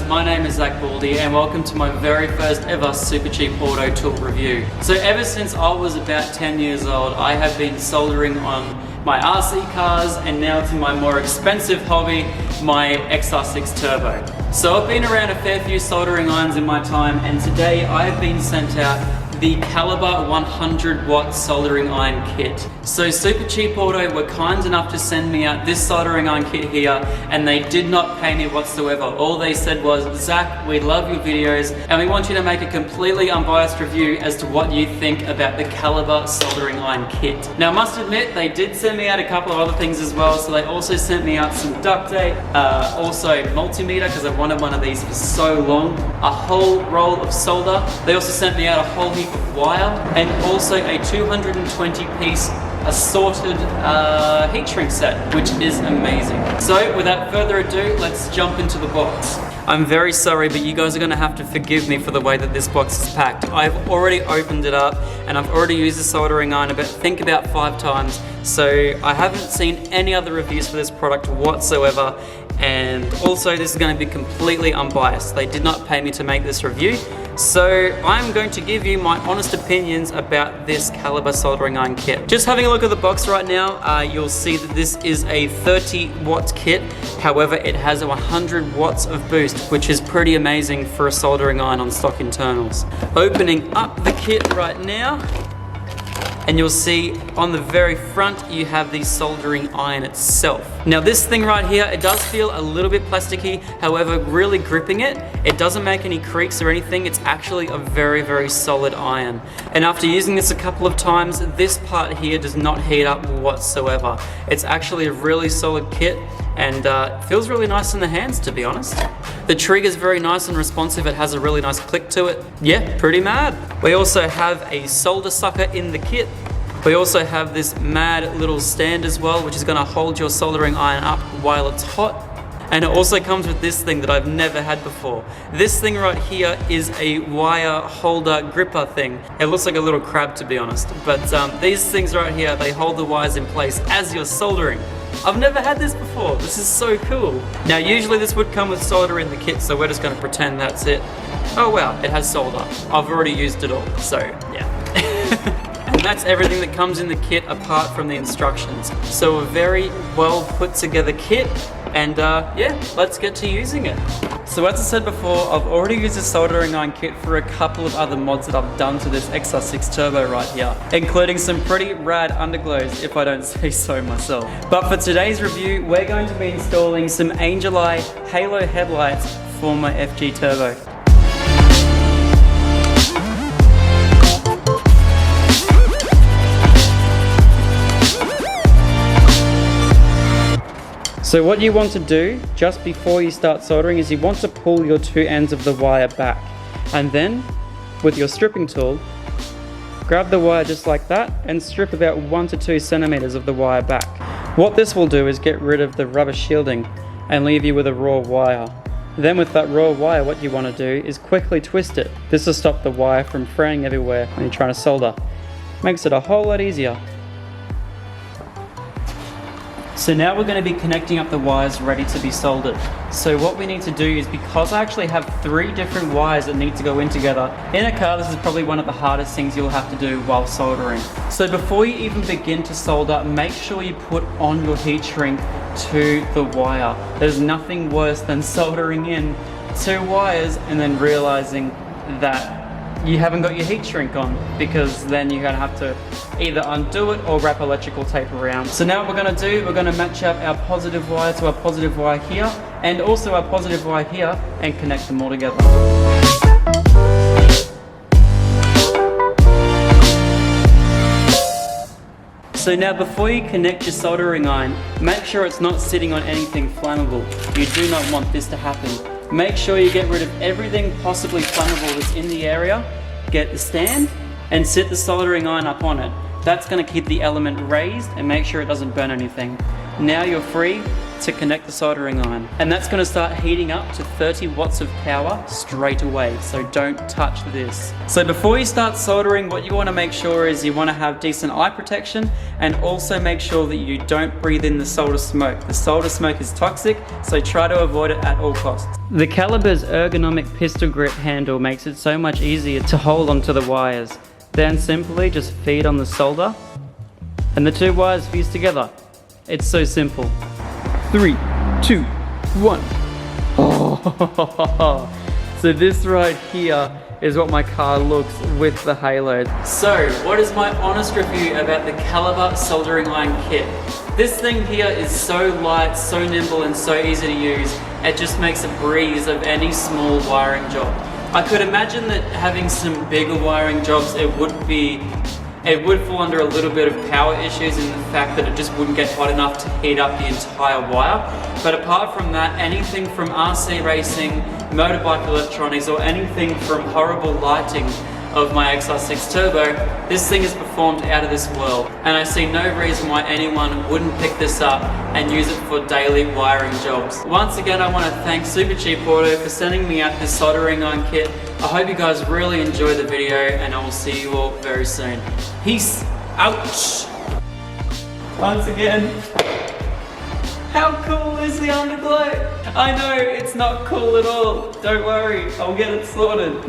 my name is ZacBaldy and welcome to my very first ever Supercheap auto tool review. So ever since I was about 10 years old, I have been soldering on my RC cars and now to my more expensive hobby, my XR6 Turbo. So I've been around a fair few soldering irons in my time, and today I have been sent out the Calibre 100 watt soldering iron kit. So Supercheap Auto were kind enough to send me out this soldering iron kit here, and they did not pay me whatsoever. All they said was, Zach, we love your videos and we want you to make a completely unbiased review as to what you think about the Calibre soldering iron kit. Now I must admit, they did send me out a couple of other things as well. So they also sent me out some duct tape, also multimeter because I've wanted one of these for so long, a whole roll of solder. They also sent me out a whole heap of wire and also a 220 piece assorted heat shrink set, which is amazing. So without further ado, let's jump into the box. I'm very sorry, but you guys are gonna have to forgive me for the way that this box is packed. I've already opened it up and I've already used the soldering iron about 5 times. So I haven't seen any other reviews for this product whatsoever. And also this is going to be completely unbiased. They did not pay me to make this review. So I'm going to give you my honest opinions about this Calibre soldering iron kit. Just having a look at the box right now, you'll see that this is a 30 watt kit. However, it has 100 watts of boost, which is pretty amazing for a soldering iron on stock internals. Opening up the kit right now, and you'll see on the very front you have the soldering iron itself. Now this thing right here, it does feel a little bit plasticky, however really gripping it, it doesn't make any creaks or anything. It's actually a very, very solid iron. And after using this a couple of times, this part here does not heat up whatsoever. It's actually a really solid kit and feels really nice in the hands, to be honest. The trigger is very nice and responsive. It has a really nice click to it. Yeah, pretty mad. We also have a solder sucker in the kit. We also have this mad little stand as well, which is gonna hold your soldering iron up while it's hot. And it also comes with this thing that I've never had before. This thing right here is a wire holder gripper thing. It looks like a little crab, to be honest. But these things right here, they hold the wires in place as you're soldering. I've never had this before. This is so cool. Now usually this would come with solder in the kit, so we're just gonna pretend that's it. Oh wow, it has solder. I've already used it all, so yeah. And that's everything that comes in the kit apart from the instructions. So a very well put together kit, and yeah, let's get to using it. So as I said before, I've already used the soldering iron kit for a couple of other mods that I've done to this XR6 Turbo right here, including some pretty rad underglows, if I don't say so myself. But for today's review, we're going to be installing some Angel Eye Halo headlights for my FG Turbo. So what you want to do just before you start soldering is you want to pull your two ends of the wire back, and then with your stripping tool grab the wire just like that and strip about 1 to 2 centimeters of the wire back. What this will do is get rid of the rubber shielding and leave you with a raw wire. Then with that raw wire, what you want to do is quickly twist it. This will stop the wire from fraying everywhere when you're trying to solder. Makes it a whole lot easier. So now we're going to be connecting up the wires ready to be soldered. So what we need to do is, because I actually have 3 different wires that need to go in together, in a car this is probably one of the hardest things you'll have to do while soldering. So before you even begin to solder, make sure you put on your heat shrink to the wire. There's nothing worse than soldering in 2 wires and then realizing that you haven't got your heat shrink on, because then you're gonna have to either undo it or wrap electrical tape around. So now what we're gonna do, we're gonna match up our positive wire to our positive wire here, and also our positive wire here, and connect them all together. So now before you connect your soldering iron, make sure it's not sitting on anything flammable. You do not want this to happen. Make sure you get rid of everything possibly flammable that's in the area, get the stand, and sit the soldering iron up on it. That's going to keep the element raised and make sure it doesn't burn anything. Now you're free to connect the soldering iron. And that's gonna start heating up to 30 watts of power straight away, so don't touch this. So before you start soldering, what you wanna make sure is you wanna have decent eye protection, and also make sure that you don't breathe in the solder smoke. The solder smoke is toxic, so try to avoid it at all costs. The Calibre's ergonomic pistol grip handle makes it so much easier to hold onto the wires. Then simply just feed on the solder, and the two wires fuse together. It's so simple. 3, 2, 1. Oh, so this right here is what my car looks with the halo. So, what is my honest review about the Calibre soldering iron kit? This thing here is so light, so nimble, and so easy to use. It just makes a breeze of any small wiring job. I could imagine that having some bigger wiring jobs, it would fall under a little bit of power issues in the fact that it just wouldn't get hot enough to heat up the entire wire. But apart from that, anything from RC racing, motorbike electronics, or anything from horrible lighting of my XR6 Turbo, this thing has performed out of this world. And I see no reason why anyone wouldn't pick this up and use it for daily wiring jobs. Once again, I want to thank Supercheap Auto for sending me out this soldering iron kit. I hope you guys really enjoyed the video, and I will see you all very soon. Peace out. Once again, how cool is the underglow? I know it's not cool at all. Don't worry, I'll get it sorted.